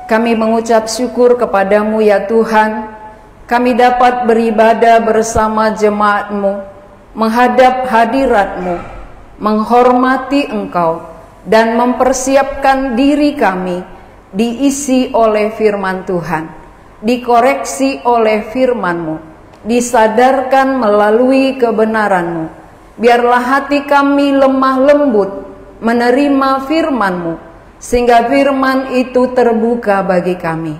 Kami mengucap syukur kepadamu ya Tuhan, kami dapat beribadah bersama jemaat-Mu, menghadap hadirat-Mu, menghormati Engkau, dan mempersiapkan diri kami diisi oleh firman Tuhan, dikoreksi oleh firman-Mu, disadarkan melalui kebenaran-Mu. Biarlah hati kami lemah lembut menerima firman-Mu, sehingga firman itu terbuka bagi kami.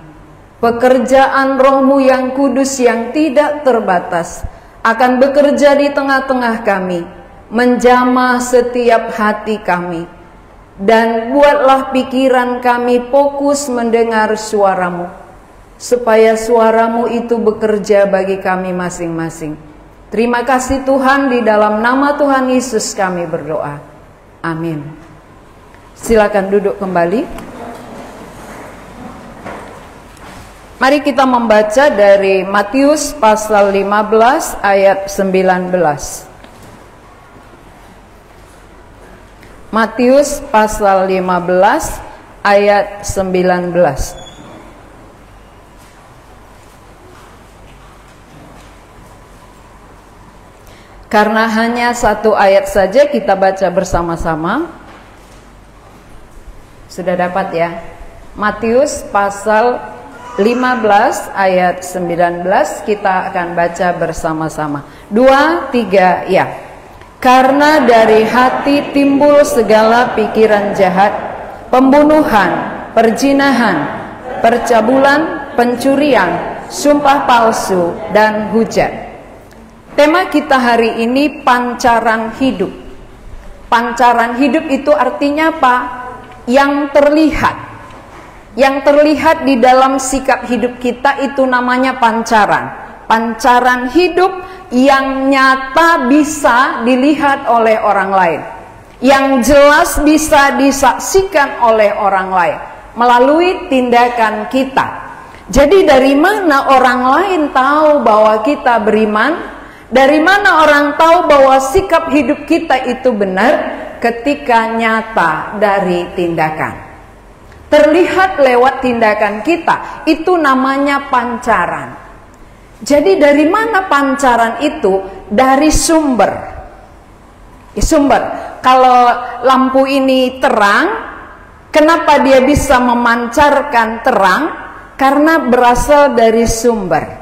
Pekerjaan Roh-Mu yang kudus yang tidak terbatas akan bekerja di tengah-tengah kami, menjamah setiap hati kami, dan buatlah pikiran kami fokus mendengar suara-Mu, supaya suara-Mu itu bekerja bagi kami masing-masing. Terima kasih Tuhan, di dalam nama Tuhan Yesus kami berdoa. Amin. Silakan duduk kembali. Mari kita membaca dari Matius pasal 15 ayat 19. Matius pasal 15 ayat 19. Karena hanya satu ayat saja kita baca bersama-sama. Sudah dapat ya? Matius pasal 15 ayat 19 kita akan baca bersama-sama. 2, 3, ya. Karena dari hati timbul segala pikiran jahat, pembunuhan, perzinahan, percabulan, pencurian, sumpah palsu, dan hujat. Tema kita hari ini pancaran hidup. Pancaran hidup itu artinya apa? Yang terlihat. Yang terlihat di dalam sikap hidup kita itu namanya pancaran. Pancaran hidup yang nyata bisa dilihat oleh orang lain, yang jelas bisa disaksikan oleh orang lain melalui tindakan kita. Jadi dari mana orang lain tahu bahwa kita beriman? Dari mana orang tahu bahwa sikap hidup kita itu benar? Ketika nyata dari tindakan, terlihat lewat tindakan kita, itu namanya pancaran. Jadi dari mana pancaran itu? Dari sumber. Sumber. Kalau lampu ini terang, kenapa dia bisa memancarkan terang? Karena berasal dari sumber.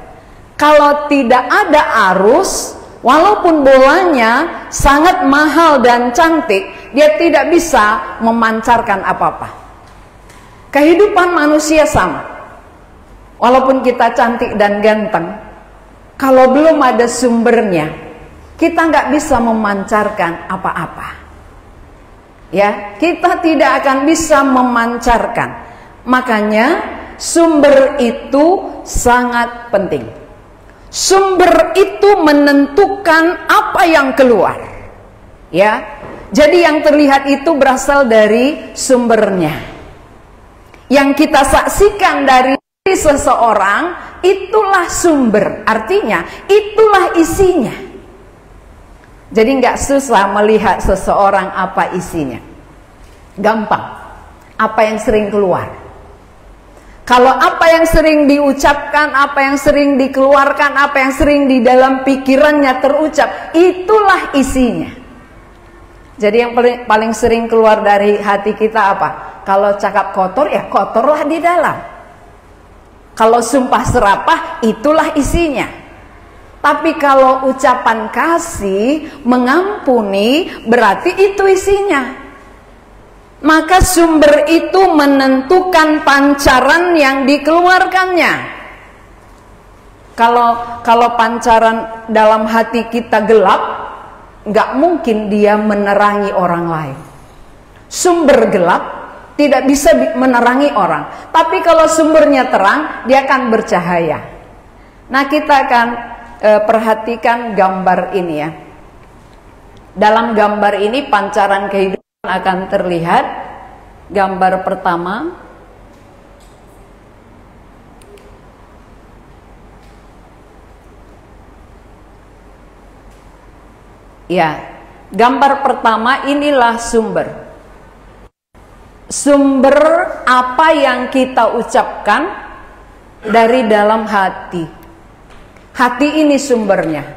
Kalau tidak ada arus, walaupun bolanya sangat mahal dan cantik, dia tidak bisa memancarkan apa-apa. Kehidupan manusia sama. Walaupun kita cantik dan ganteng, kalau belum ada sumbernya, kita nggak bisa memancarkan apa-apa. Ya, kita tidak akan bisa memancarkan. Makanya sumber itu sangat penting. Sumber itu menentukan apa yang keluar. Ya. Jadi yang terlihat itu berasal dari sumbernya. Yang kita saksikan dari seseorang, itulah sumber. Artinya, itulah isinya. Jadi nggak susah melihat seseorang apa isinya. Gampang. Apa yang sering keluar. Kalau apa yang sering diucapkan, apa yang sering dikeluarkan, apa yang sering di dalam pikirannya terucap, itulah isinya. Jadi yang paling sering keluar dari hati kita apa? Kalau cakap kotor, ya kotorlah di dalam. Kalau sumpah serapah, itulah isinya. Tapi kalau ucapan kasih, mengampuni, berarti itu isinya. Maka sumber itu menentukan pancaran yang dikeluarkannya. Kalau pancaran dalam hati kita gelap, nggak mungkin dia menerangi orang lain. Sumber gelap tidak bisa menerangi orang. Tapi kalau sumbernya terang, dia akan bercahaya. Nah, kita akan perhatikan gambar ini ya. Dalam gambar ini pancaran kehidupan akan terlihat. Gambar pertama, ya, gambar pertama inilah sumber. Sumber apa yang kita ucapkan dari dalam hati. Hati ini sumbernya.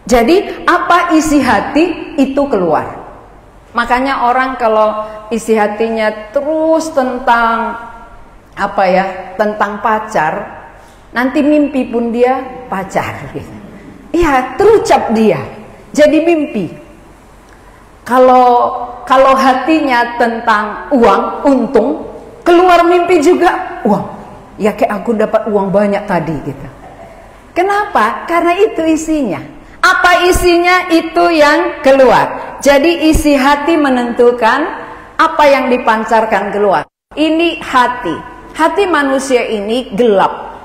Jadi apa isi hati itu keluar. Makanya orang kalau isi hatinya terus tentang tentang pacar, nanti mimpi pun dia pacar. Iya, terucap dia, jadi mimpi. Kalau hatinya tentang uang, untung, keluar mimpi juga uang. Ya kayak aku dapat uang banyak tadi gitu. Kenapa? Karena itu isinya. Apa isinya itu yang keluar. Jadi isi hati menentukan apa yang dipancarkan keluar. Ini hati. Hati manusia ini gelap.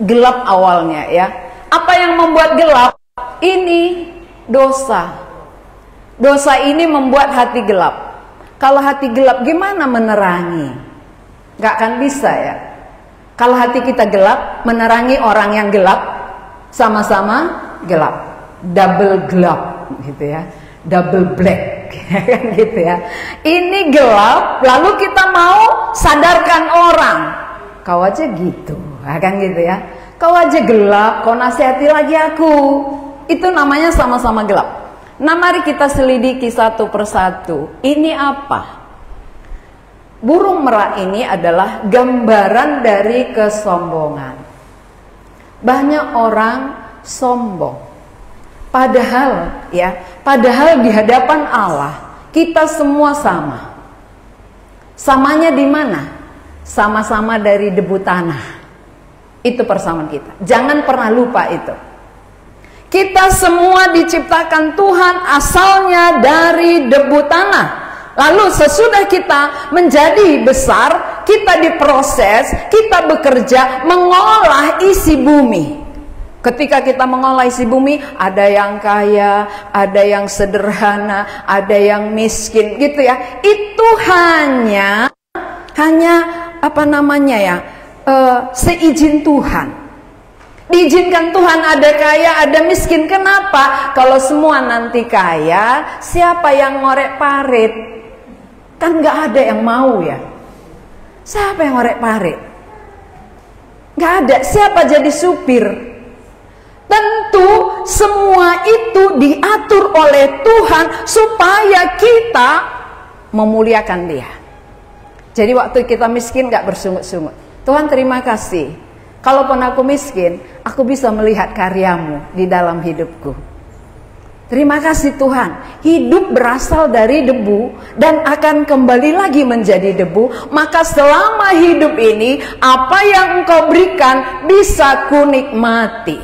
Gelap awalnya ya. Apa yang membuat gelap? Ini dosa. Dosa ini membuat hati gelap. Kalau hati gelap gimana menerangi? Gak akan bisa ya. Kalau hati kita gelap, menerangi orang yang gelap, sama-sama gelap, double gelap gitu ya, double black kan gitu ya. Ini gelap, lalu kita mau sadarkan orang, kau aja gitu, kan gitu ya. Kau aja gelap, kau nasihati lagi aku. Itu namanya sama-sama gelap. Nah, mari kita selidiki satu persatu. Ini apa? Burung merak ini adalah gambaran dari kesombongan. Banyak orang sombong. Padahal di hadapan Allah kita semua sama. Samanya di mana? Sama-sama dari debu tanah. Itu persamaan kita. Jangan pernah lupa itu. Kita semua diciptakan Tuhan asalnya dari debu tanah. Lalu sesudah kita menjadi besar, kita diproses, kita bekerja mengolah isi bumi. Ketika kita mengolah isi bumi, ada yang kaya, ada yang sederhana, ada yang miskin, gitu ya. Itu hanya seizin Tuhan. Diizinkan Tuhan ada kaya, ada miskin. Kenapa? Kalau semua nanti kaya, siapa yang ngorek parit? Kan nggak ada yang mau ya. Siapa yang ngorek parit? Nggak ada. Siapa jadi supir? Tentu semua itu diatur oleh Tuhan supaya kita memuliakan Dia. Jadi waktu kita miskin gak bersungut-sungut. Tuhan terima kasih. Kalaupun aku miskin, aku bisa melihat karyamu di dalam hidupku. Terima kasih Tuhan. Hidup berasal dari debu dan akan kembali lagi menjadi debu. Maka selama hidup ini, apa yang Engkau berikan bisa kunikmati.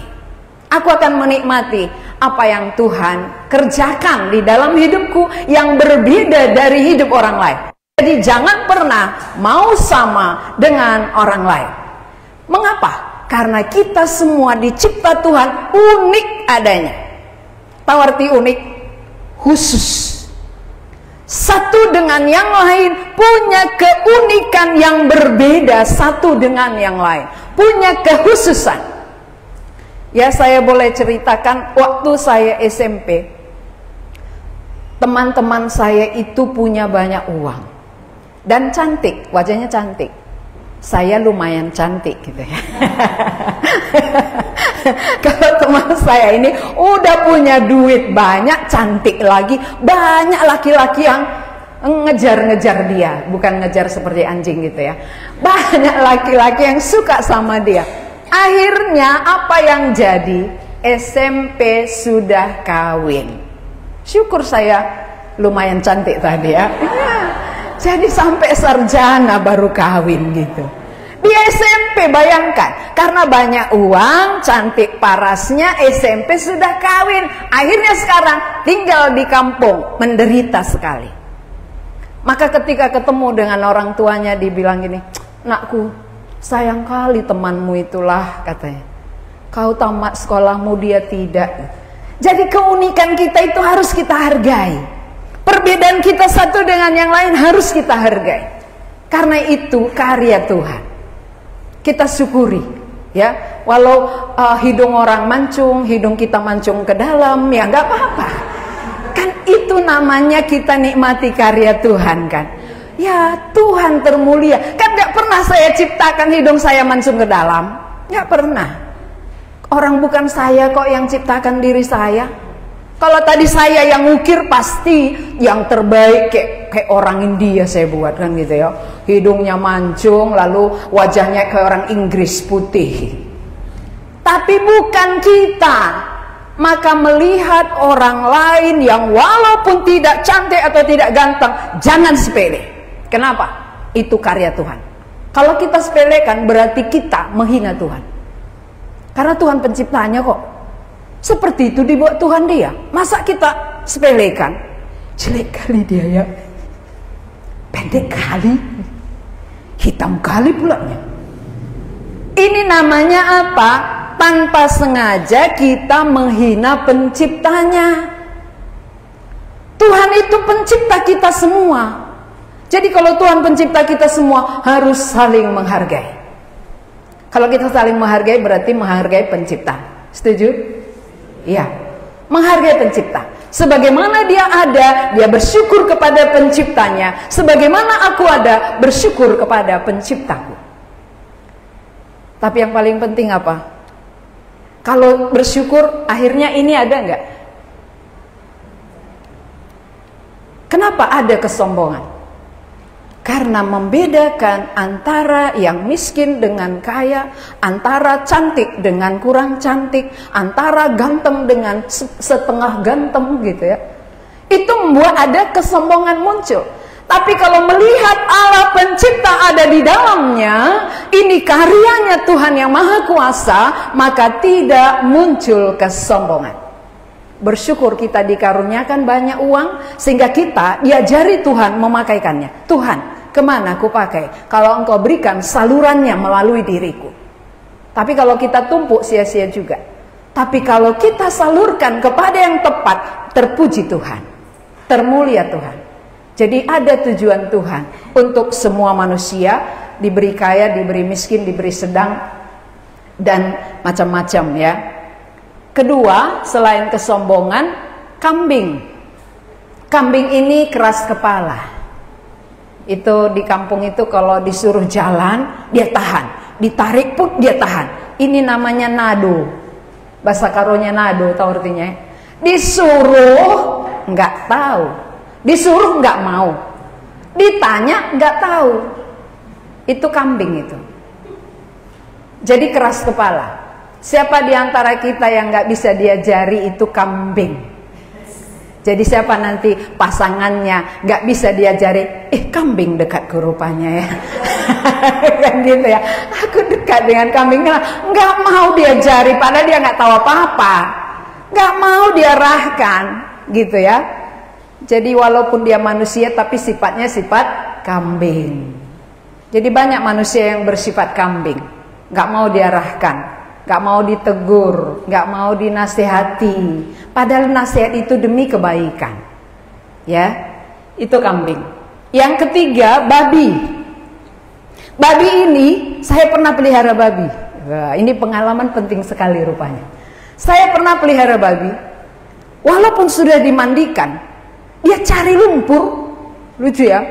Aku akan menikmati apa yang Tuhan kerjakan di dalam hidupku yang berbeda dari hidup orang lain. Jadi jangan pernah mau sama dengan orang lain. Mengapa? Karena kita semua dicipta Tuhan unik adanya. Tahu arti unik? Khusus. Satu dengan yang lain punya keunikan yang berbeda satu dengan yang lain. Punya kekhususan. Ya, saya boleh ceritakan waktu saya SMP, teman-teman saya itu punya banyak uang dan cantik, wajahnya cantik. Saya lumayan cantik gitu ya. Kalau teman saya ini udah punya duit banyak, cantik lagi, banyak laki-laki yang ngejar-ngejar dia, bukan ngejar seperti anjing gitu ya. Banyak laki-laki yang suka sama dia. Akhirnya apa yang jadi? SMP sudah kawin. Syukur saya lumayan cantik tadi ya. Jadi sampai sarjana baru kawin gitu. Di SMP bayangkan, karena banyak uang, cantik parasnya, SMP sudah kawin. Akhirnya sekarang tinggal di kampung, menderita sekali. Maka ketika ketemu dengan orang tuanya dibilang gini, "Nakku, sayang kali temanmu itulah," katanya. "Kau tamat sekolahmu, dia tidak." Jadi keunikan kita itu harus kita hargai. Perbedaan kita satu dengan yang lain harus kita hargai. Karena itu karya Tuhan. Kita syukuri, ya. Walau hidung orang mancung, hidung kita mancung ke dalam, ya nggak apa-apa. Kan itu namanya kita nikmati karya Tuhan kan. Ya Tuhan termulia. Kan gak pernah saya ciptakan hidung saya mancung ke dalam. Gak pernah. Orang bukan saya kok yang ciptakan diri saya. Kalau tadi saya yang ngukir, pasti yang terbaik kayak orang India saya buat kan gitu ya. Hidungnya mancung, lalu wajahnya kayak orang Inggris putih. Tapi bukan kita. Maka melihat orang lain yang walaupun tidak cantik atau tidak ganteng, jangan sepele. Kenapa? Itu karya Tuhan. Kalau kita sepelekan berarti kita menghina Tuhan. Karena Tuhan penciptanya kok. Seperti itu dibuat Tuhan dia. Masa kita sepelekan? Jelek kali dia ya. Pendek kali. Hitam kali pulanya. Ini namanya apa? Tanpa sengaja kita menghina penciptanya. Tuhan itu pencipta kita semua. Jadi kalau Tuhan pencipta kita semua, harus saling menghargai. Kalau kita saling menghargai berarti menghargai pencipta. Setuju? Ya, menghargai pencipta. Sebagaimana dia ada, dia bersyukur kepada penciptanya. Sebagaimana aku ada, bersyukur kepada penciptaku. Tapi yang paling penting apa? Kalau bersyukur, akhirnya ini ada nggak? Kenapa ada kesombongan? Karena membedakan antara yang miskin dengan kaya, antara cantik dengan kurang cantik, antara ganteng dengan setengah ganteng gitu ya. Itu membuat ada kesombongan muncul. Tapi kalau melihat Allah pencipta ada di dalamnya, ini karyanya Tuhan yang Maha Kuasa, maka tidak muncul kesombongan. Bersyukur kita dikaruniakan banyak uang, sehingga kita diajari Tuhan memakaikannya. Tuhan, kemana aku pakai? Kalau Engkau berikan salurannya melalui diriku. Tapi kalau kita tumpuk sia-sia juga. Tapi kalau kita salurkan kepada yang tepat, terpuji Tuhan, termulia Tuhan. Jadi ada tujuan Tuhan untuk semua manusia, diberi kaya, diberi miskin, diberi sedang, dan macam-macam ya. Kedua, selain kesombongan, kambing. Kambing ini keras kepala. Itu di kampung itu kalau disuruh jalan, dia tahan. Ditarik pun dia tahan. Ini namanya nado. Bahasa Karonya nado, tahu artinya? Disuruh, nggak tahu. Disuruh nggak mau. Ditanya nggak tahu. Itu kambing itu. Jadi keras kepala. Siapa di antara kita yang nggak bisa diajari itu kambing? Jadi siapa nanti pasangannya nggak bisa diajari, kambing dekatku rupanya ya. Kan gitu ya. Aku dekat dengan kambing, nggak mau diajari, padahal dia nggak tahu apa-apa, nggak mau diarahkan, gitu ya. Jadi walaupun dia manusia, tapi sifatnya sifat kambing. Jadi banyak manusia yang bersifat kambing, nggak mau diarahkan, nggak mau ditegur, nggak mau dinasihati. Padahal nasihat itu demi kebaikan. Ya, itu kambing. Yang ketiga, babi. Babi ini, saya pernah pelihara babi. Wah, ini pengalaman penting sekali rupanya. Saya pernah pelihara babi. Walaupun sudah dimandikan, dia cari lumpur. Lucu ya.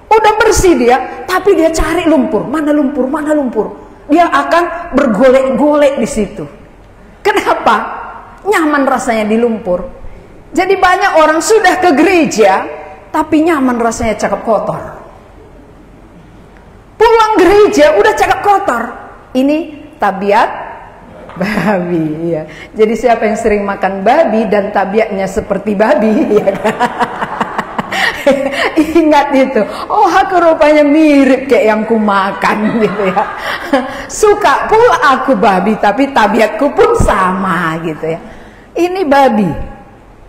Udah bersih dia, tapi dia cari lumpur. Mana lumpur? Mana lumpur? Dia akan bergolek-golek di situ. Kenapa? Nyaman rasanya di lumpur. Jadi banyak orang sudah ke gereja, tapi nyaman rasanya cakep kotor. Pulang gereja udah cakep kotor. Ini tabiat babi. Ya. Jadi siapa yang sering makan babi dan tabiatnya seperti babi, ya kan? Ingat itu. Oh, aku rupanya mirip kayak yang ku makan gitu ya. Suka pula aku babi, tapi tabiatku pun sama gitu ya. Ini babi.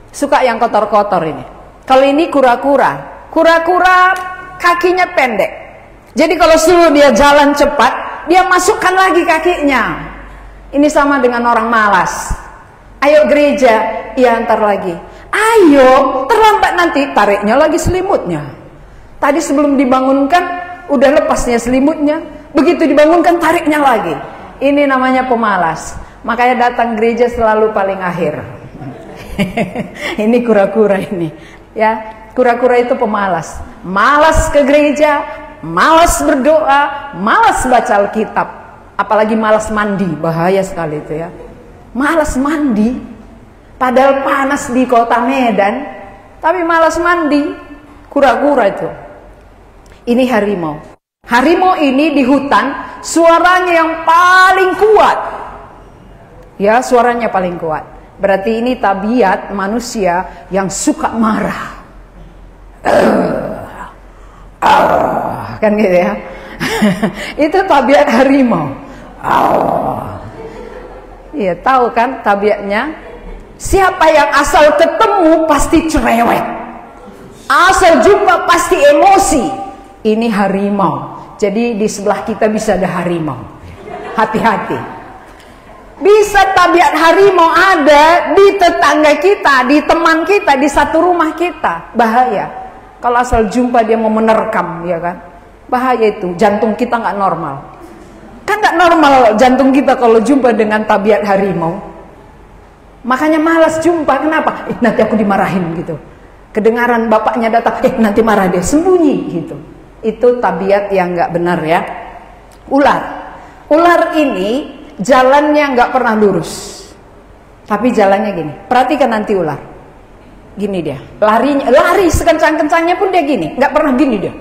Suka yang kotor-kotor ini. Kalau ini kura-kura. Kura-kura kakinya pendek. Jadi kalau suruh dia jalan cepat, dia masukkan lagi kakinya. Ini sama dengan orang malas. Ayo gereja, iya antar lagi. Ayo, terlambat nanti, tariknya lagi selimutnya. Tadi sebelum dibangunkan, udah lepasnya selimutnya. Begitu dibangunkan, tariknya lagi. Ini namanya pemalas. Makanya datang gereja selalu paling akhir. Ini kura-kura ini. Ya, Kura-kura itu pemalas. Malas ke gereja, malas berdoa, malas baca Alkitab. Apalagi malas mandi, bahaya sekali itu ya. Malas mandi, padahal panas di kota Medan, tapi malas mandi. Kura-kura itu. Ini harimau. Harimau ini di hutan, suaranya yang paling kuat. Ya, suaranya paling kuat. Berarti ini tabiat manusia yang suka marah. Kan gitu ya. Itu tabiat harimau. Iya, tahu kan tabiatnya? Siapa yang asal ketemu pasti cerewet, asal jumpa pasti emosi. Ini harimau. Jadi di sebelah kita bisa ada harimau. Hati-hati. Bisa tabiat harimau ada di tetangga kita, di teman kita, di satu rumah kita. Bahaya. Kalau asal jumpa dia mau menerkam, ya kan? Bahaya itu, jantung kita nggak normal. Kan nggak normal jantung kita kalau jumpa dengan tabiat harimau. Makanya malas jumpa, kenapa? Nanti aku dimarahin gitu. Kedengaran bapaknya datang, nanti marah dia, sembunyi gitu. Itu tabiat yang nggak benar ya. Ular. Ular ini jalannya nggak pernah lurus. Tapi jalannya gini. Perhatikan nanti ular. Gini dia, lari sekencang-kencangnya pun dia gini, nggak pernah gini dia.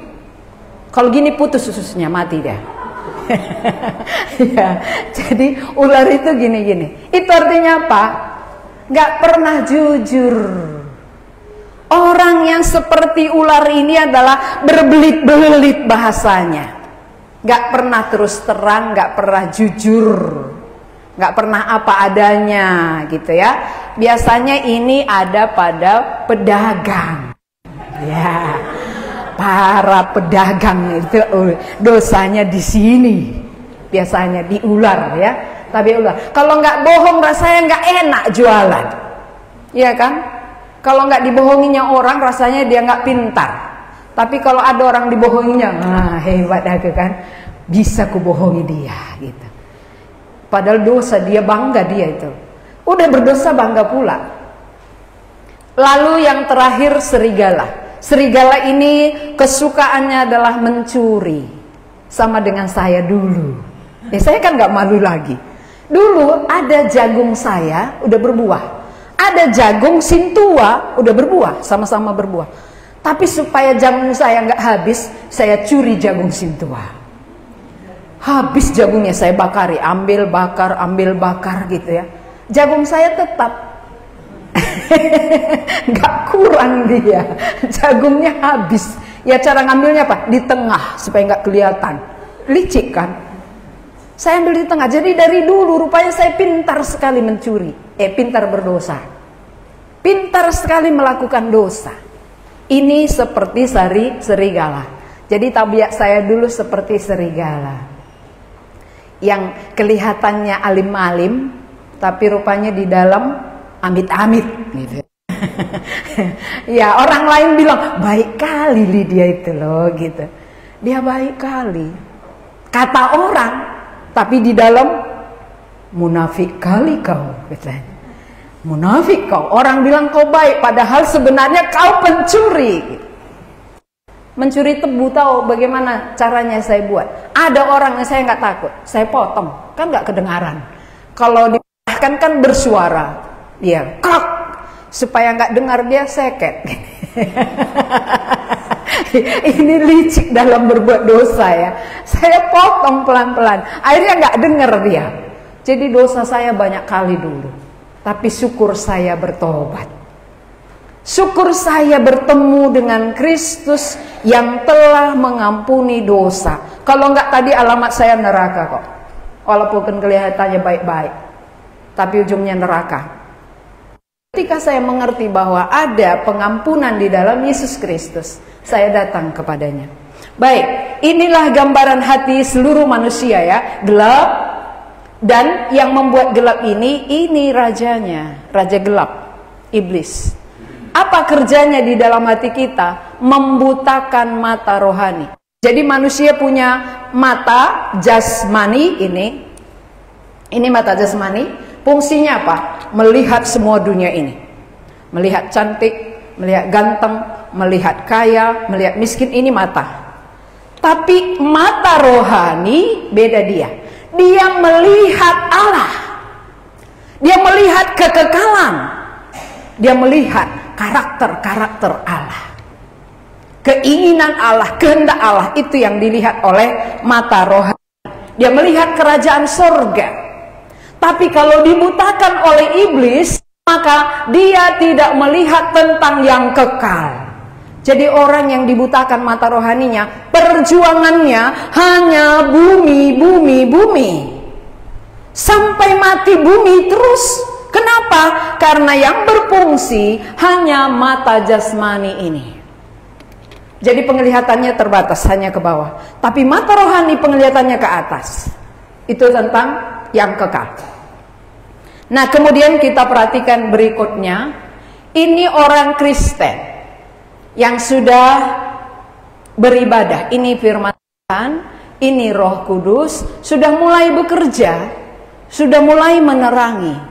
Kalau gini putus ususnya, mati dia. Ya, jadi ular itu gini-gini. Itu artinya apa? Nggak pernah jujur. Orang yang seperti ular ini adalah berbelit-belit bahasanya. Nggak pernah terus terang, nggak pernah jujur. Nggak pernah apa adanya gitu ya. Biasanya ini ada pada pedagang. Ya, para pedagang itu dosanya di sini. Biasanya di ular ya. Tapi ular. Kalau nggak bohong rasanya nggak enak jualan. Iya kan? Kalau nggak dibohonginya orang rasanya dia nggak pintar. Tapi kalau ada orang dibohonginya, hebat aku kan. Bisa kubohongi dia gitu. Padahal dosa, dia bangga dia itu. Udah berdosa bangga pula. Lalu yang terakhir serigala. Serigala ini kesukaannya adalah mencuri. Sama dengan saya dulu. Ya saya kan gak malu lagi. Dulu ada jagung saya udah berbuah. Ada jagung sintua udah berbuah. Sama-sama berbuah. Tapi supaya jagung saya gak habis, saya curi jagung sintua. Habis jagungnya saya bakari, ambil bakar gitu ya. Jagung saya tetap nggak kurang dia, jagungnya habis. Ya cara ngambilnya apa? Di tengah supaya nggak kelihatan. Licik kan? Saya ambil di tengah. Jadi dari dulu rupanya saya pintar sekali mencuri. Pintar berdosa. Pintar sekali melakukan dosa. Ini seperti serigala. Jadi tabiat saya dulu seperti serigala. Yang kelihatannya alim-alim, tapi rupanya di dalam amit-amit gitu. Ya orang lain bilang baik kali Lydia itu loh gitu. Dia baik kali kata orang, tapi di dalam munafik kali kau katanya. Munafik kau, orang bilang kau baik padahal sebenarnya kau pencuri gitu. Mencuri tebu, tahu bagaimana caranya saya buat? Ada orang yang saya nggak takut, saya potong, kan nggak kedengaran. Kalau dipatahkan kan bersuara, ya, krok, supaya nggak dengar dia seket. Ini licik dalam berbuat dosa ya. Saya potong pelan-pelan, akhirnya nggak dengar dia. Jadi dosa saya banyak kali dulu, tapi syukur saya bertobat. Syukur saya bertemu dengan Kristus yang telah mengampuni dosa. Kalau enggak tadi alamat saya neraka kok. Walaupun kelihatannya baik-baik, tapi ujungnya neraka. Ketika saya mengerti bahwa ada pengampunan di dalam Yesus Kristus, saya datang kepadanya. Baik, inilah gambaran hati seluruh manusia ya, gelap. Dan yang membuat gelap ini rajanya, raja gelap, iblis. Apa kerjanya di dalam hati kita? Membutakan mata rohani. Jadi manusia punya mata jasmani ini mata jasmani. Fungsinya apa? Melihat semua dunia ini. Melihat cantik, melihat ganteng, melihat kaya, melihat miskin, ini mata. Tapi mata rohani beda dia. Dia melihat Allah. Dia melihat kekekalan. Dia melihat karakter-karakter Allah. Keinginan Allah, kehendak Allah, itu yang dilihat oleh mata rohani. Dia melihat kerajaan sorga. Tapi kalau dibutakan oleh iblis, maka dia tidak melihat tentang yang kekal. Jadi orang yang dibutakan mata rohaninya, perjuangannya hanya bumi, bumi, bumi. Sampai mati bumi terus. Kenapa? Karena yang berfungsi hanya mata jasmani ini. Jadi penglihatannya terbatas, hanya ke bawah. Tapi mata rohani penglihatannya ke atas. Itu tentang yang kekal. Nah, kemudian kita perhatikan berikutnya. Ini orang Kristen yang sudah beribadah. Ini firman Tuhan, ini Roh Kudus, sudah mulai bekerja, sudah mulai menerangi.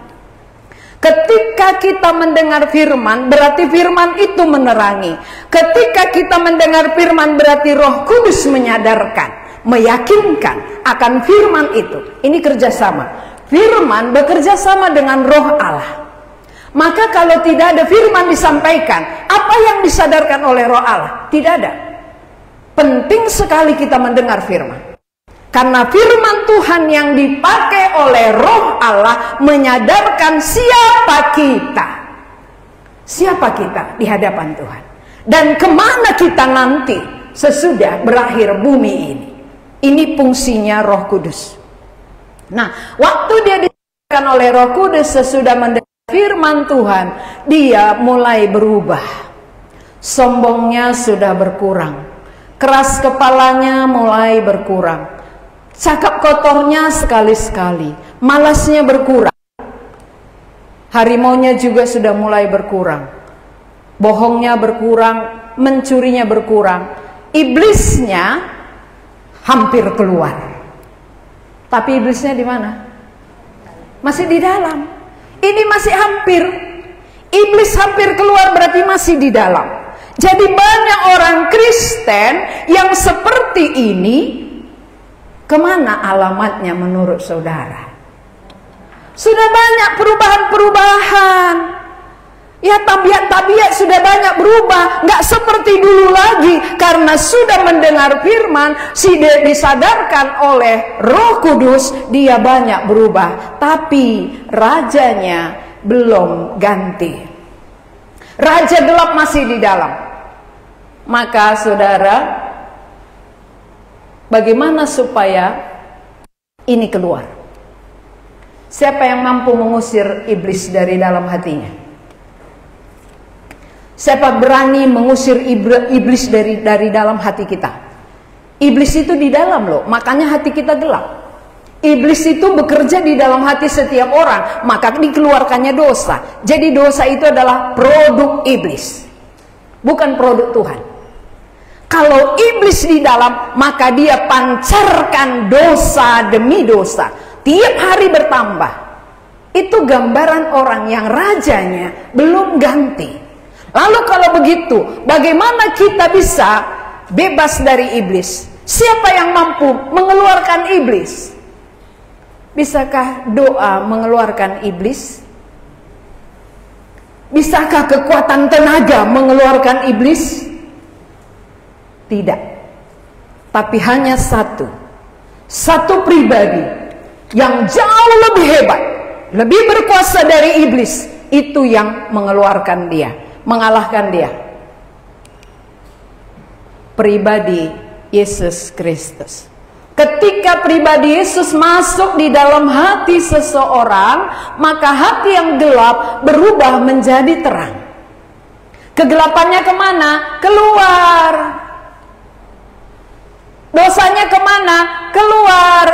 Ketika kita mendengar firman, berarti firman itu menerangi. Ketika kita mendengar firman, berarti Roh Kudus menyadarkan, meyakinkan akan firman itu. Ini kerjasama. Firman bekerja sama dengan Roh Allah. Maka kalau tidak ada firman disampaikan, apa yang disadarkan oleh Roh Allah? Tidak ada. Penting sekali kita mendengar firman. Karena firman Tuhan yang dipakai oleh Roh Allah menyadarkan siapa kita. Siapa kita di hadapan Tuhan. Dan kemana kita nanti sesudah berakhir bumi ini. Ini fungsinya Roh Kudus. Nah, waktu dia disadarkan oleh Roh Kudus sesudah mendengar firman Tuhan, dia mulai berubah. Sombongnya sudah berkurang. Keras kepalanya mulai berkurang. Cakap kotornya sekali-sekali, malasnya berkurang. Harimaunya juga sudah mulai berkurang. Bohongnya berkurang, mencurinya berkurang. Iblisnya hampir keluar. Tapi iblisnya di mana? Masih di dalam. Ini masih hampir. Iblis hampir keluar berarti masih di dalam. Jadi banyak orang Kristen yang seperti ini. Kemana alamatnya menurut saudara? Sudah banyak perubahan-perubahan. Ya, tabiat-tabiat sudah banyak berubah. Nggak seperti dulu lagi. Karena sudah mendengar firman, sudah disadarkan oleh Roh Kudus, dia banyak berubah. Tapi rajanya belum ganti. Raja gelap masih di dalam. Maka saudara, bagaimana supaya ini keluar? Siapa yang mampu mengusir iblis dari dalam hatinya? Siapa berani mengusir iblis dari dalam hati kita? Iblis itu di dalam loh, makanya hati kita gelap. Iblis itu bekerja di dalam hati setiap orang, maka dikeluarkannya dosa. Jadi dosa itu adalah produk iblis, bukan produk Tuhan. Kalau iblis di dalam, maka dia pancarkan dosa demi dosa. Tiap hari bertambah. Itu gambaran orang yang rajanya belum ganti. Lalu kalau begitu, bagaimana kita bisa bebas dari iblis? Siapa yang mampu mengeluarkan iblis? Bisakah doa mengeluarkan iblis? Bisakah kekuatan tenaga mengeluarkan iblis? Tidak. Tapi hanya satu pribadi yang jauh lebih hebat, lebih berkuasa dari iblis, itu yang mengeluarkan dia, mengalahkan dia. Pribadi Yesus Kristus. Ketika pribadi Yesus masuk di dalam hati seseorang, maka hati yang gelap berubah menjadi terang. Kegelapannya kemana? Keluar. Dosanya kemana? Keluar.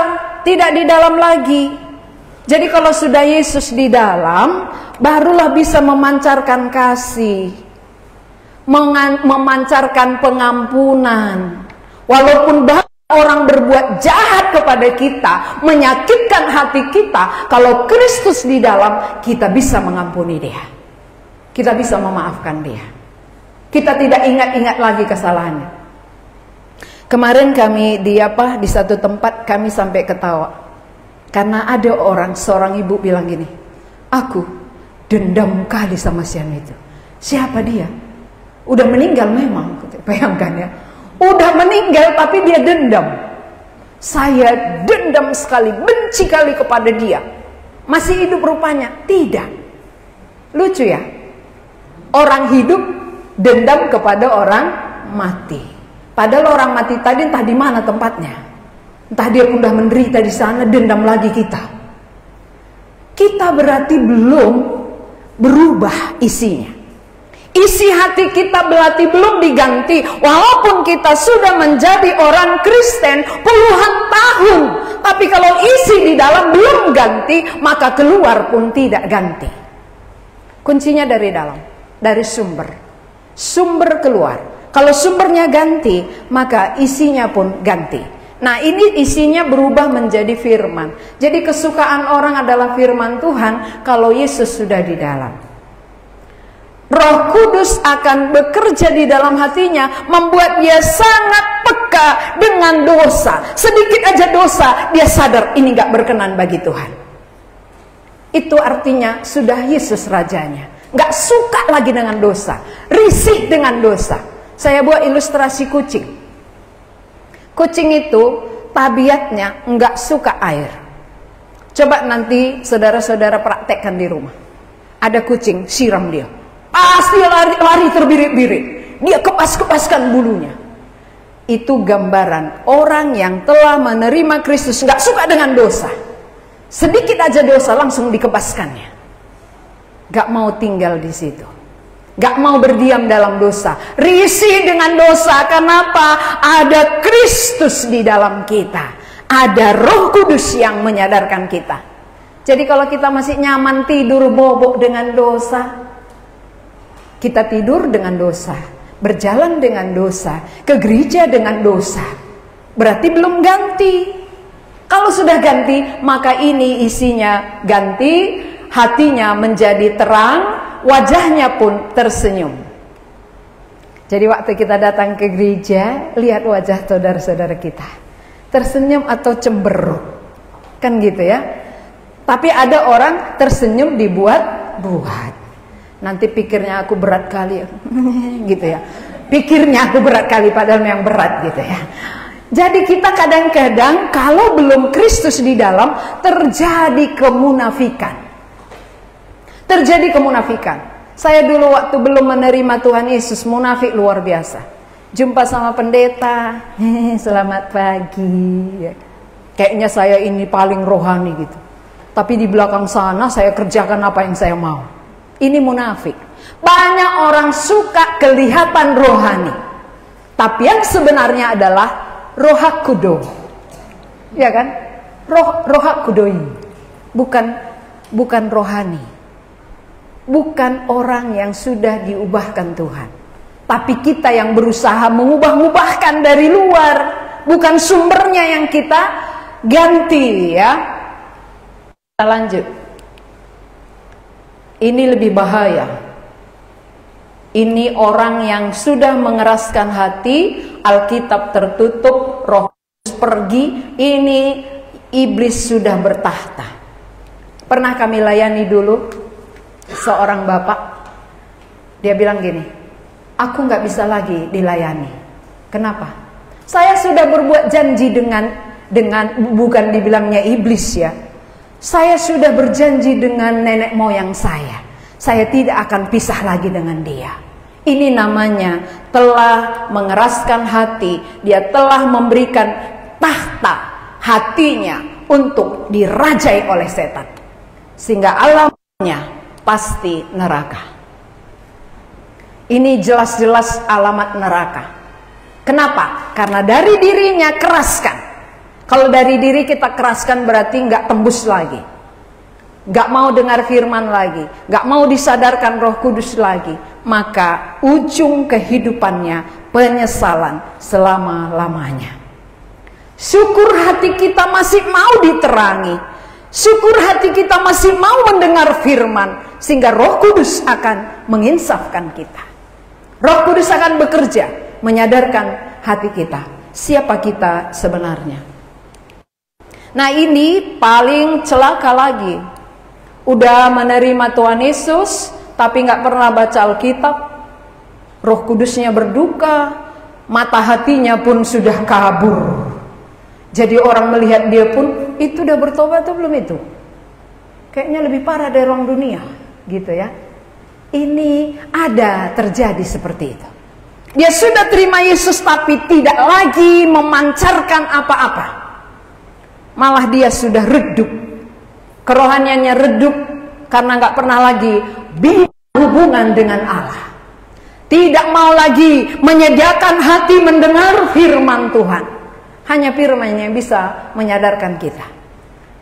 Tidak di dalam lagi. Jadi kalau sudah Yesus di dalam, barulah bisa memancarkan kasih, memancarkan pengampunan. Walaupun orang berbuat jahat kepada kita, menyakitkan hati kita, kalau Kristus di dalam, kita bisa mengampuni dia. Kita bisa memaafkan dia. Kita tidak ingat-ingat lagi kesalahannya. Kemarin kami di satu tempat kami sampai ketawa. Karena ada seorang ibu bilang gini, aku dendam kali sama si anu itu. Siapa dia? Udah meninggal memang. Bayangkan ya. Udah meninggal tapi dia dendam. Saya dendam sekali, benci kali kepada dia. Masih hidup rupanya? Tidak. Lucu ya. Orang hidup dendam kepada orang mati. Padahal orang mati tadi entah di mana tempatnya. Entah dia udah menderita di sana, dendam lagi kita. Kita berarti belum berubah isinya. Isi hati kita berarti belum diganti. Walaupun kita sudah menjadi orang Kristen puluhan tahun, tapi kalau isi di dalam belum ganti, maka keluar pun tidak ganti. Kuncinya dari dalam, dari sumber keluar. Kalau sumbernya ganti, maka isinya pun ganti. Nah, ini isinya berubah menjadi firman. Jadi kesukaan orang adalah firman Tuhan kalau Yesus sudah di dalam. Roh Kudus akan bekerja di dalam hatinya, membuat dia sangat peka dengan dosa. Sedikit aja dosa, dia sadar ini gak berkenan bagi Tuhan. Itu artinya sudah Yesus rajanya. Gak suka lagi dengan dosa, risih dengan dosa. Saya buat ilustrasi kucing. Kucing itu tabiatnya nggak suka air. Coba nanti saudara-saudara praktekkan di rumah. Ada kucing, siram dia. Pasti lari terbirit-birit. Dia kepas-kepaskan bulunya. Itu gambaran orang yang telah menerima Kristus, nggak suka dengan dosa. Sedikit aja dosa langsung dikepaskannya. Gak mau tinggal di situ. Gak mau berdiam dalam dosa. Risih dengan dosa. Kenapa? Ada Kristus di dalam kita. Ada Roh Kudus yang menyadarkan kita. Jadi kalau kita masih nyaman tidur bobok dengan dosa, kita tidur dengan dosa, berjalan dengan dosa, ke gereja dengan dosa, berarti belum ganti. Kalau sudah ganti, maka ini isinya ganti, hatinya menjadi terang, wajahnya pun tersenyum. Jadi waktu kita datang ke gereja, lihat wajah saudara-saudara kita, tersenyum atau cemberut, kan gitu ya. Tapi ada orang tersenyum dibuat-buat. Nanti pikirnya aku berat kali, gitu ya. Pikirnya aku berat kali, padahal yang berat gitu ya. Jadi kita kadang-kadang kalau belum Kristus di dalam, terjadi kemunafikan. Terjadi kemunafikan. Saya dulu waktu belum menerima Tuhan Yesus, munafik luar biasa. Jumpa sama pendeta, selamat pagi. Kayaknya saya ini paling rohani gitu. Tapi di belakang sana saya kerjakan apa yang saya mau. Ini munafik. Banyak orang suka kelihatan rohani, tapi yang sebenarnya adalah roha kudo. Ya kan? Roha kudoi. Bukan rohani. Bukan orang yang sudah diubahkan Tuhan, tapi kita yang berusaha mengubah-ubahkan dari luar. Bukan sumbernya yang kita ganti ya. Kita lanjut. Ini lebih bahaya. Ini orang yang sudah mengeraskan hati, Alkitab tertutup, Roh Kudus pergi, ini iblis sudah bertahta. Pernah kami layani dulu seorang bapak, dia bilang gini, aku nggak bisa lagi dilayani. Kenapa? Saya sudah berbuat janji dengan bukan dibilangnya iblis ya. Saya sudah berjanji dengan nenek moyang saya tidak akan pisah lagi dengan dia. Ini namanya telah mengeraskan hati. Dia telah memberikan tahta hatinya untuk dirajai oleh setan, sehingga alamnya pasti neraka. Ini jelas-jelas alamat neraka. Kenapa? Karena dari dirinya keraskan. Kalau dari diri kita keraskan berarti nggak tembus lagi, nggak mau dengar firman lagi, nggak mau disadarkan Roh Kudus lagi, maka ujung kehidupannya penyesalan selama-lamanya. Syukur hati kita masih mau diterangi, syukur hati kita masih mau mendengar firman, sehingga Roh Kudus akan menginsafkan kita. Roh Kudus akan bekerja menyadarkan hati kita, siapa kita sebenarnya. Nah, ini paling celaka lagi. Udah menerima Tuhan Yesus, tapi nggak pernah baca Alkitab. Roh Kudusnya berduka, mata hatinya pun sudah kabur. Jadi orang melihat dia pun, itu udah bertobat atau belum itu? Kayaknya lebih parah dari orang dunia, gitu ya. Ini ada terjadi seperti itu. Dia sudah terima Yesus tapi tidak lagi memancarkan apa-apa. Malah dia sudah redup. Kerohaniannya redup karena nggak pernah lagi hubungan dengan Allah. Tidak mau lagi menyediakan hati mendengar firman Tuhan. Hanya firman yang bisa menyadarkan kita.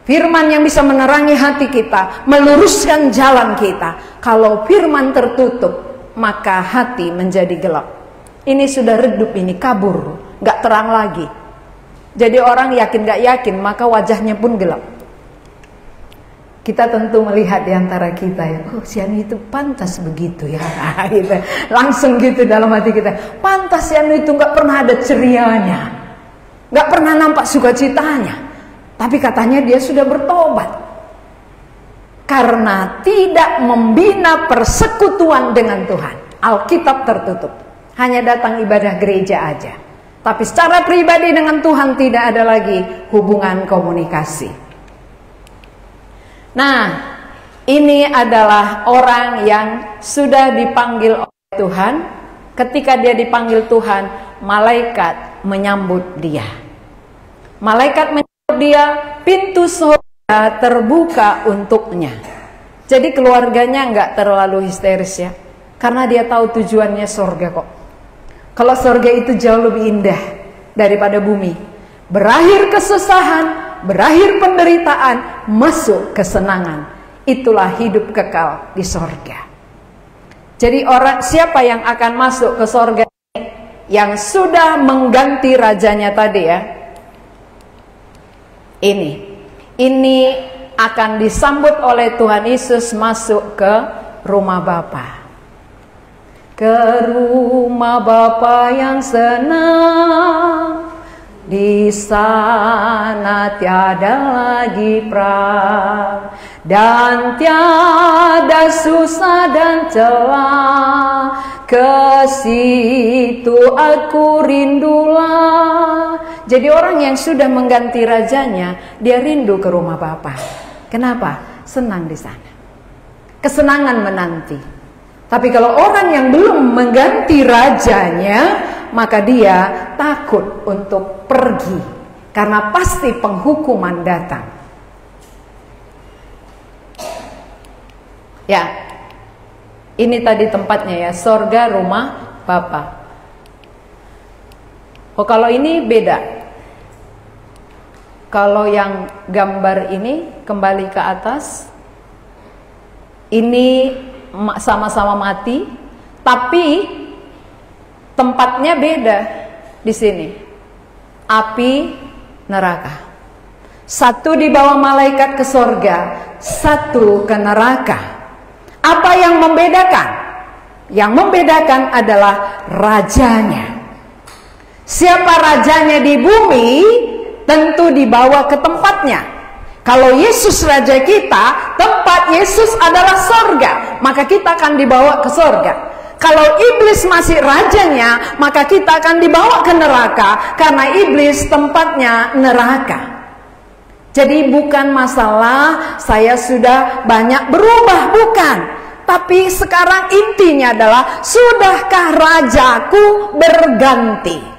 Firman yang bisa menerangi hati kita, meluruskan jalan kita. Kalau firman tertutup, maka hati menjadi gelap. Ini sudah redup, ini kabur, gak terang lagi. Jadi orang yakin gak yakin, maka wajahnya pun gelap. Kita tentu melihat di antara kita ya, oh si Anu itu pantas begitu ya, gitu. Langsung gitu dalam hati kita, pantas si Anu itu gak pernah ada cerianya, gak pernah nampak sukacitanya. Tapi katanya dia sudah bertobat. Karena tidak membina persekutuan dengan Tuhan. Alkitab tertutup. Hanya datang ibadah gereja aja. Tapi secara pribadi dengan Tuhan tidak ada lagi hubungan komunikasi. Nah, ini adalah orang yang sudah dipanggil oleh Tuhan. Ketika dia dipanggil Tuhan, malaikat menyambut dia. Malaikat menyambut dia, pintu surga terbuka untuknya. Jadi keluarganya nggak terlalu histeris ya, karena dia tahu tujuannya surga kok. Kalau surga itu jauh lebih indah daripada bumi. Berakhir kesusahan, berakhir penderitaan, masuk kesenangan. Itulah hidup kekal di surga. Jadi orang siapa yang akan masuk ke surga ini? Yang sudah mengganti rajanya tadi ya. Ini akan disambut oleh Tuhan Yesus masuk ke rumah Bapa. Ke rumah Bapa yang senang, di sana tiada lagi perang dan tiada susah dan celah. Ke situ aku rindulah. Jadi orang yang sudah mengganti rajanya, dia rindu ke rumah Bapa. Kenapa? Senang di sana. Kesenangan menanti. Tapi kalau orang yang belum mengganti rajanya, maka dia takut untuk pergi. Karena pasti penghukuman datang. Ya, ini tadi tempatnya ya, sorga rumah Bapa. Oh kalau ini beda. Kalau yang gambar ini kembali ke atas, ini sama-sama mati, tapi tempatnya beda di sini. Api neraka. Satu dibawa malaikat ke sorga, satu ke neraka. Apa yang membedakan? Yang membedakan adalah rajanya. Siapa rajanya di bumi, tentu dibawa ke tempatnya. Kalau Yesus raja kita, tempat Yesus adalah sorga, maka kita akan dibawa ke sorga. Kalau iblis masih rajanya, maka kita akan dibawa ke neraka, karena iblis tempatnya neraka. Jadi bukan masalah saya sudah banyak berubah, bukan. Tapi sekarang intinya adalah, sudahkah rajaku berganti?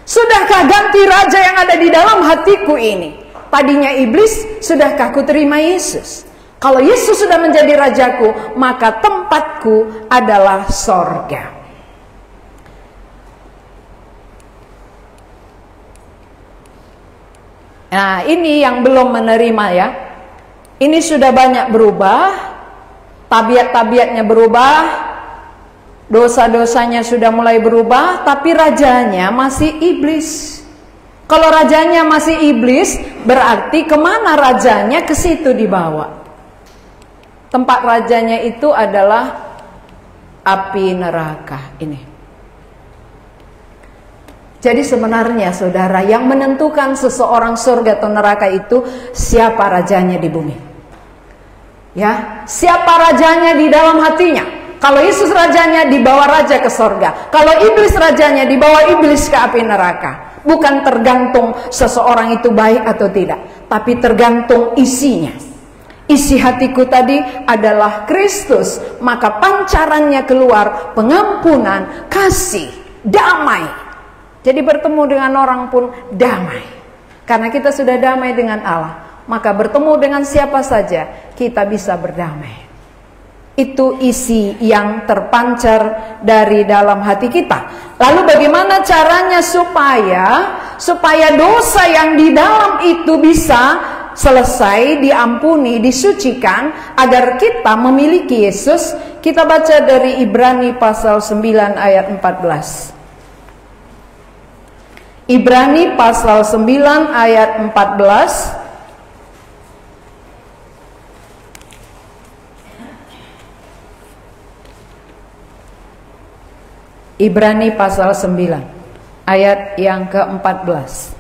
Sudahkah ganti raja yang ada di dalam hatiku ini? Tadinya iblis, sudahkah ku terima Yesus? Kalau Yesus sudah menjadi rajaku, maka tempatku adalah sorga. Nah, ini yang belum menerima ya. Ini sudah banyak berubah, tabiat-tabiatnya berubah, dosa-dosanya sudah mulai berubah, tapi rajanya masih iblis. Kalau rajanya masih iblis, berarti kemana rajanya, ke situ dibawa. Tempat rajanya itu adalah api neraka ini. Jadi sebenarnya saudara, yang menentukan seseorang surga atau neraka itu siapa rajanya di bumi. Ya, siapa rajanya di dalam hatinya. Kalau Yesus rajanya, dibawa raja ke surga. Kalau iblis rajanya, dibawa iblis ke api neraka. Bukan tergantung seseorang itu baik atau tidak, tapi tergantung isinya. Isi hatiku tadi adalah Kristus, maka pancarannya keluar pengampunan, kasih, damai. Jadi bertemu dengan orang pun damai. Karena kita sudah damai dengan Allah, maka bertemu dengan siapa saja kita bisa berdamai. Itu isi yang terpancar dari dalam hati kita. Lalu bagaimana caranya supaya dosa yang di dalam itu bisa selesai, diampuni, disucikan, agar kita memiliki Yesus? Kita baca dari Ibrani pasal 9 ayat 14. Ibrani pasal 9 ayat 14. Ibrani pasal 9 ayat yang ke-14.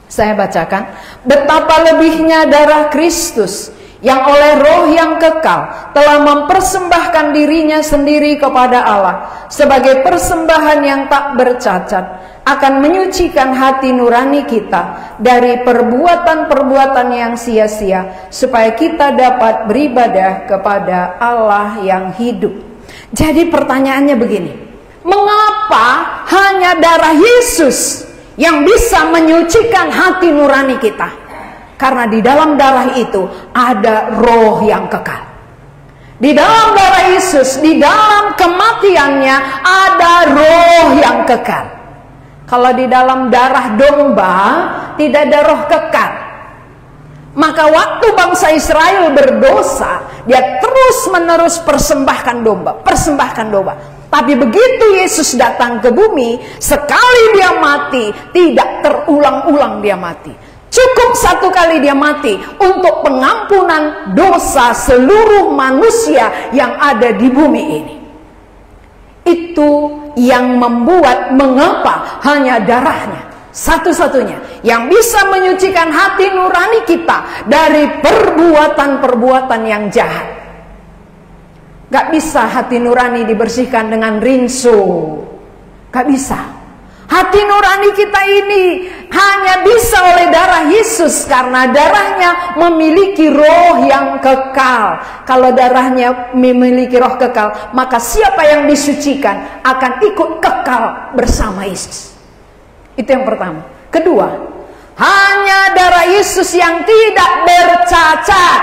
Saya bacakan. Betapa lebihnya darah Kristus yang oleh roh yang kekal telah mempersembahkan dirinya sendiri kepada Allah sebagai persembahan yang tak bercacat, akan menyucikan hati nurani kita dari perbuatan-perbuatan yang sia-sia, supaya kita dapat beribadah kepada Allah yang hidup. Jadi pertanyaannya begini, mengapa hanya darah Yesus yang bisa menyucikan hati nurani kita? Karena di dalam darah itu ada roh yang kekal. Di dalam darah Yesus, di dalam kematiannya ada roh yang kekal. Kalau di dalam darah domba tidak ada roh kekal, maka waktu bangsa Israel berdosa, dia terus-menerus persembahkan domba. Tapi begitu Yesus datang ke bumi, sekali dia mati, tidak terulang-ulang dia mati. Cukup satu kali dia mati untuk pengampunan dosa seluruh manusia yang ada di bumi ini. Itu yang membuat mengapa hanya darahnya satu-satunya yang bisa menyucikan hati nurani kita dari perbuatan-perbuatan yang jahat. Gak bisa hati nurani dibersihkan dengan rinso. Gak bisa. Hati nurani kita ini hanya bisa oleh darah Yesus, karena darahnya memiliki roh yang kekal. Kalau darahnya memiliki roh kekal, maka siapa yang disucikan akan ikut kekal bersama Yesus. Itu yang pertama. Kedua, hanya darah Yesus yang tidak bercacat.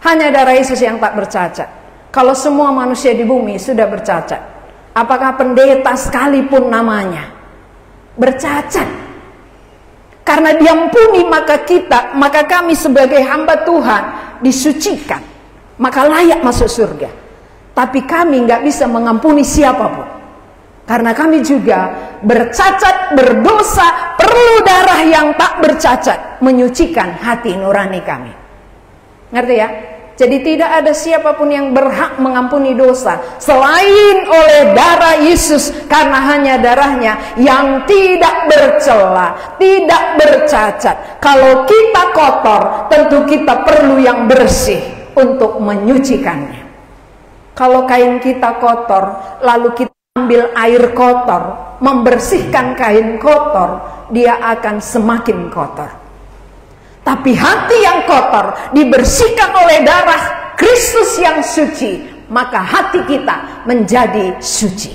Hanya darah Yesus yang tak bercacat. Kalau semua manusia di bumi sudah bercacat, apakah pendeta sekalipun namanya bercacat? Karena diampuni maka kami sebagai hamba Tuhan disucikan, maka layak masuk surga. Tapi kami nggak bisa mengampuni siapapun, karena kami juga bercacat, berdosa, perlu darah yang tak bercacat menyucikan hati nurani kami. Ngerti ya? Jadi tidak ada siapapun yang berhak mengampuni dosa selain oleh darah Yesus, karena hanya darahnya yang tidak bercela, tidak bercacat. Kalau kita kotor, tentu kita perlu yang bersih untuk menyucikannya. Kalau kain kita kotor, lalu kita ambil air kotor, membersihkan kain kotor, dia akan semakin kotor. Tapi hati yang kotor dibersihkan oleh darah Kristus yang suci, maka hati kita menjadi suci.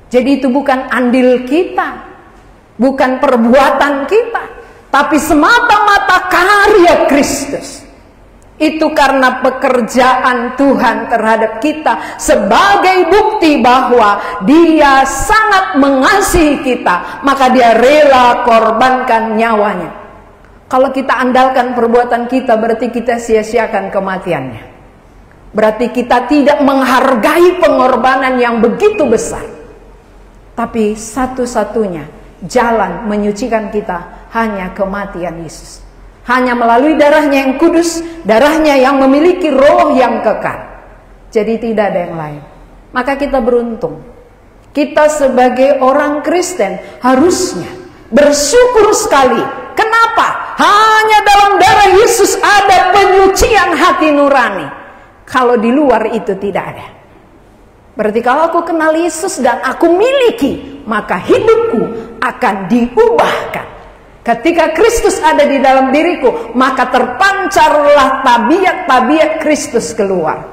Jadi itu bukan andil kita, bukan perbuatan kita, tapi semata-mata karya Kristus. Itu karena pekerjaan Tuhan terhadap kita sebagai bukti bahwa Dia sangat mengasihi kita, maka Dia rela korbankan nyawanya. Kalau kita andalkan perbuatan kita, berarti kita sia-siakan kematiannya. Berarti kita tidak menghargai pengorbanan yang begitu besar. Tapi satu-satunya jalan menyucikan kita hanya kematian Yesus. Hanya melalui darahnya yang kudus, darahnya yang memiliki roh yang kekal. Jadi tidak ada yang lain. Maka kita beruntung. Kita sebagai orang Kristen harusnya bersyukur sekali. Kenapa? Hanya dalam darah Yesus ada penyucian hati nurani. Kalau di luar itu tidak ada. Berarti kalau aku kenal Yesus dan aku miliki, maka hidupku akan diubahkan. Ketika Kristus ada di dalam diriku, maka terpancarlah tabiat-tabiat Kristus keluar.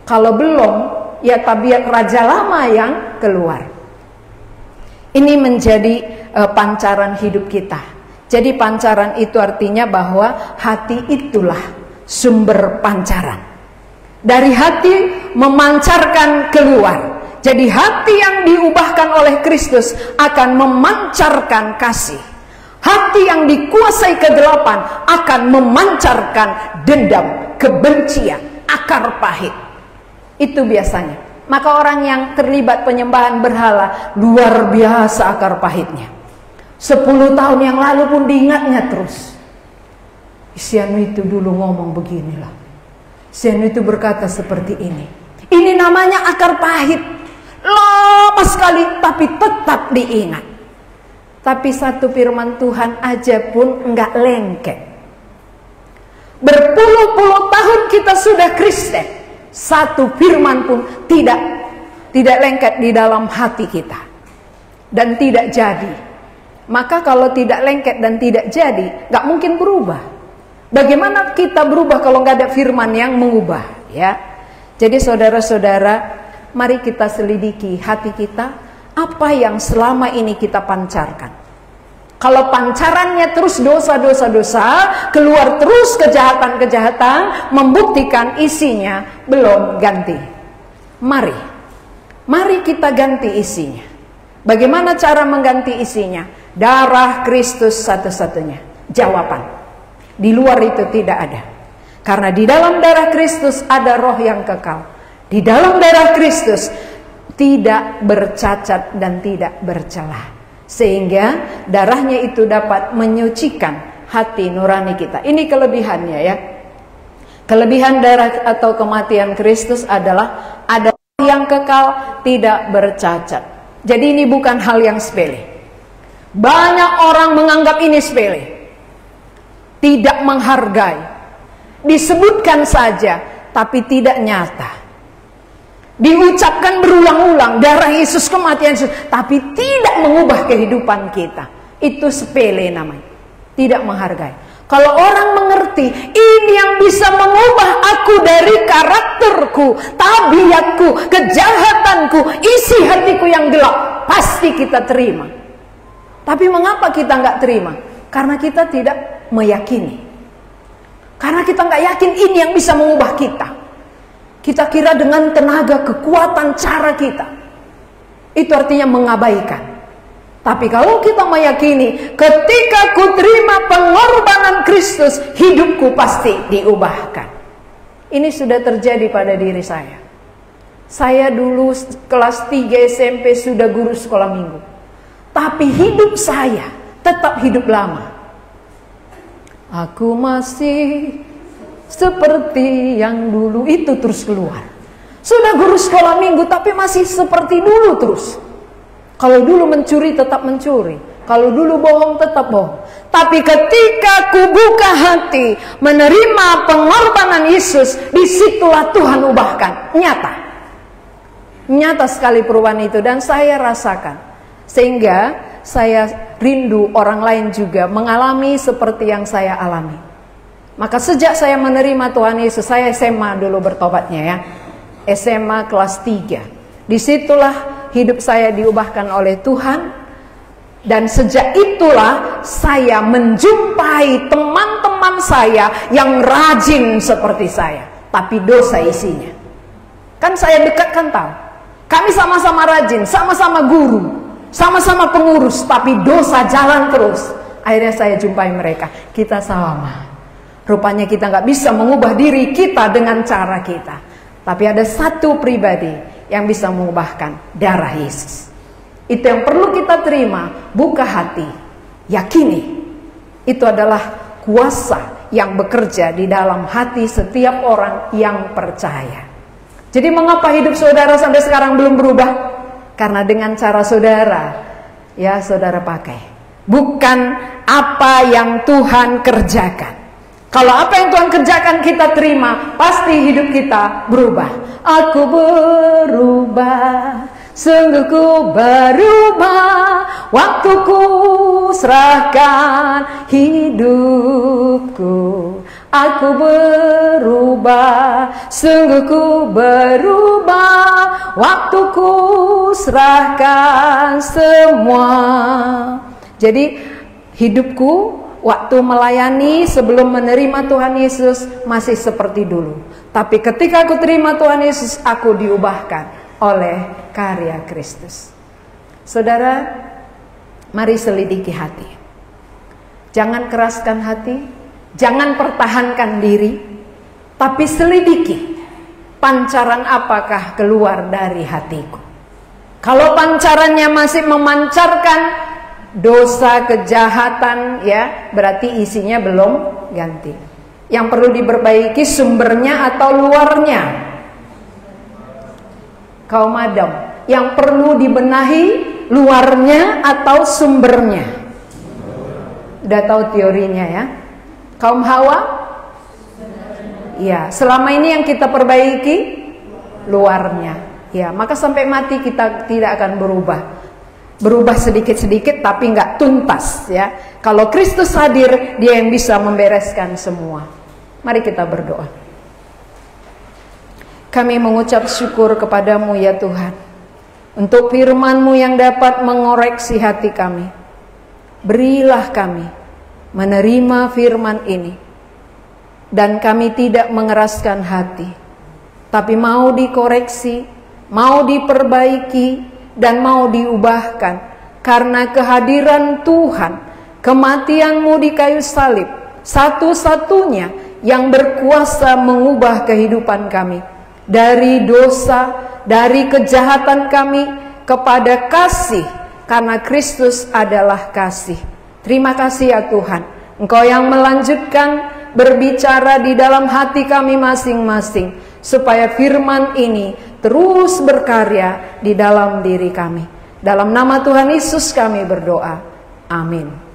Kalau belum, ya tabiat raja lama yang keluar. Ini menjadi pancaran hidup kita. Jadi pancaran itu artinya bahwa hati itulah sumber pancaran. Dari hati memancarkan keluar. Jadi hati yang diubahkan oleh Kristus akan memancarkan kasih. Hati yang dikuasai kegelapan akan memancarkan dendam, kebencian, akar pahit. Itu biasanya. Maka orang yang terlibat penyembahan berhala, luar biasa akar pahitnya. 10 tahun yang lalu pun diingatnya terus. Si anu itu dulu ngomong beginilah. Si anu itu berkata seperti ini. Ini namanya akar pahit. Lama sekali tapi tetap diingat. Tapi satu firman Tuhan aja pun enggak lengket. Berpuluh-puluh tahun kita sudah Kristen, satu firman pun tidak lengket di dalam hati kita. Dan tidak jadi. Maka kalau tidak lengket dan tidak jadi, enggak mungkin berubah. Bagaimana kita berubah kalau enggak ada firman yang mengubah, ya? Jadi saudara-saudara, mari kita selidiki hati kita. Apa yang selama ini kita pancarkan? Kalau pancarannya terus dosa-dosa, keluar terus kejahatan-kejahatan, membuktikan isinya belum ganti. Mari kita ganti isinya. Bagaimana cara mengganti isinya? Darah Kristus satu-satunya jawaban. Di luar itu tidak ada. Karena di dalam darah Kristus ada roh yang kekal. Di dalam darah Kristus tidak bercacat dan tidak bercela, sehingga darahnya itu dapat menyucikan hati nurani kita. Ini kelebihannya, ya. Kelebihan darah atau kematian Kristus adalah ada yang kekal, tidak bercacat. Jadi ini bukan hal yang sepele. Banyak orang menganggap ini sepele, tidak menghargai, disebutkan saja tapi tidak nyata. Diucapkan berulang-ulang darah Yesus, kematian Yesus, tapi tidak mengubah kehidupan kita. Itu sepele namanya, tidak menghargai. Kalau orang mengerti ini yang bisa mengubah aku dari karakterku, tabiatku, kejahatanku, isi hatiku yang gelap, pasti kita terima. Tapi mengapa kita nggak terima? Karena kita tidak meyakini. Karena kita nggak yakin ini yang bisa mengubah kita. Kita kira dengan tenaga, kekuatan, cara kita. Itu artinya mengabaikan. Tapi kalau kita meyakini, ketika ku terima pengorbanan Kristus, hidupku pasti diubahkan. Ini sudah terjadi pada diri saya. Saya dulu kelas 3 SMP sudah guru sekolah minggu. Tapi hidup saya tetap hidup lama. Aku masih seperti yang dulu, itu terus keluar. Sudah guru sekolah minggu tapi masih seperti dulu terus. Kalau dulu mencuri tetap mencuri, kalau dulu bohong tetap bohong. Tapi ketika ku buka hati menerima pengorbanan Yesus, disitulah Tuhan ubahkan. Nyata sekali perubahan itu, dan saya rasakan. Sehingga saya rindu orang lain juga mengalami seperti yang saya alami. Maka sejak saya menerima Tuhan Yesus, saya SMA dulu bertobatnya, ya. SMA kelas 3. Disitulah hidup saya diubahkan oleh Tuhan. Dan sejak itulah saya menjumpai teman-teman saya yang rajin seperti saya, tapi dosa isinya. Kan saya dekat, kan tahu. Kami sama-sama rajin, sama-sama guru, sama-sama pengurus, tapi dosa jalan terus. Akhirnya saya jumpai mereka, kita sama. Rupanya kita nggak bisa mengubah diri kita dengan cara kita. Tapi ada satu pribadi yang bisa mengubahkan, darah Yesus. Itu yang perlu kita terima, buka hati, yakini. Itu adalah kuasa yang bekerja di dalam hati setiap orang yang percaya. Jadi mengapa hidup saudara sampai sekarang belum berubah? Karena dengan cara saudara, ya saudara pakai, bukan apa yang Tuhan kerjakan. Kalau apa yang Tuhan kerjakan kita terima, pasti hidup kita berubah. Aku berubah, sungguh ku berubah, waktuku serahkan hidupku. Aku berubah, sungguh ku berubah, waktuku serahkan semua. Jadi hidupku waktu melayani sebelum menerima Tuhan Yesus masih seperti dulu. Tapi ketika aku terima Tuhan Yesus, aku diubahkan oleh karya Kristus. Saudara, mari selidiki hati. Jangan keraskan hati, jangan pertahankan diri, tapi selidiki pancaran apakah keluar dari hatiku. Kalau pancarannya masih memancarkan dosa, kejahatan, ya berarti isinya belum ganti. Yang perlu diperbaiki sumbernya atau luarnya. Kaum Adam, yang perlu dibenahi luarnya atau sumbernya. Udah tahu teorinya ya. Kaum Hawa, ya selama ini yang kita perbaiki luarnya, ya maka sampai mati kita tidak akan berubah sedikit-sedikit tapi nggak tuntas ya. Kalau Kristus hadir, Dia yang bisa membereskan semua. Mari kita berdoa. Kami mengucap syukur kepadamu ya Tuhan, untuk firman-Mu yang dapat mengoreksi hati kami. Berilah kami menerima firman ini, dan kami tidak mengeraskan hati, tapi mau dikoreksi, mau diperbaiki, dan mau diubahkan. Karena kehadiran Tuhan, kematian-Mu di kayu salib, satu-satunya yang berkuasa mengubah kehidupan kami dari dosa, dari kejahatan kami kepada kasih, karena Kristus adalah kasih. Terima kasih ya Tuhan, Engkau yang melanjutkan berbicara di dalam hati kami masing-masing, supaya firman ini terus berkarya di dalam diri kami. Dalam nama Tuhan Yesus kami berdoa. Amin.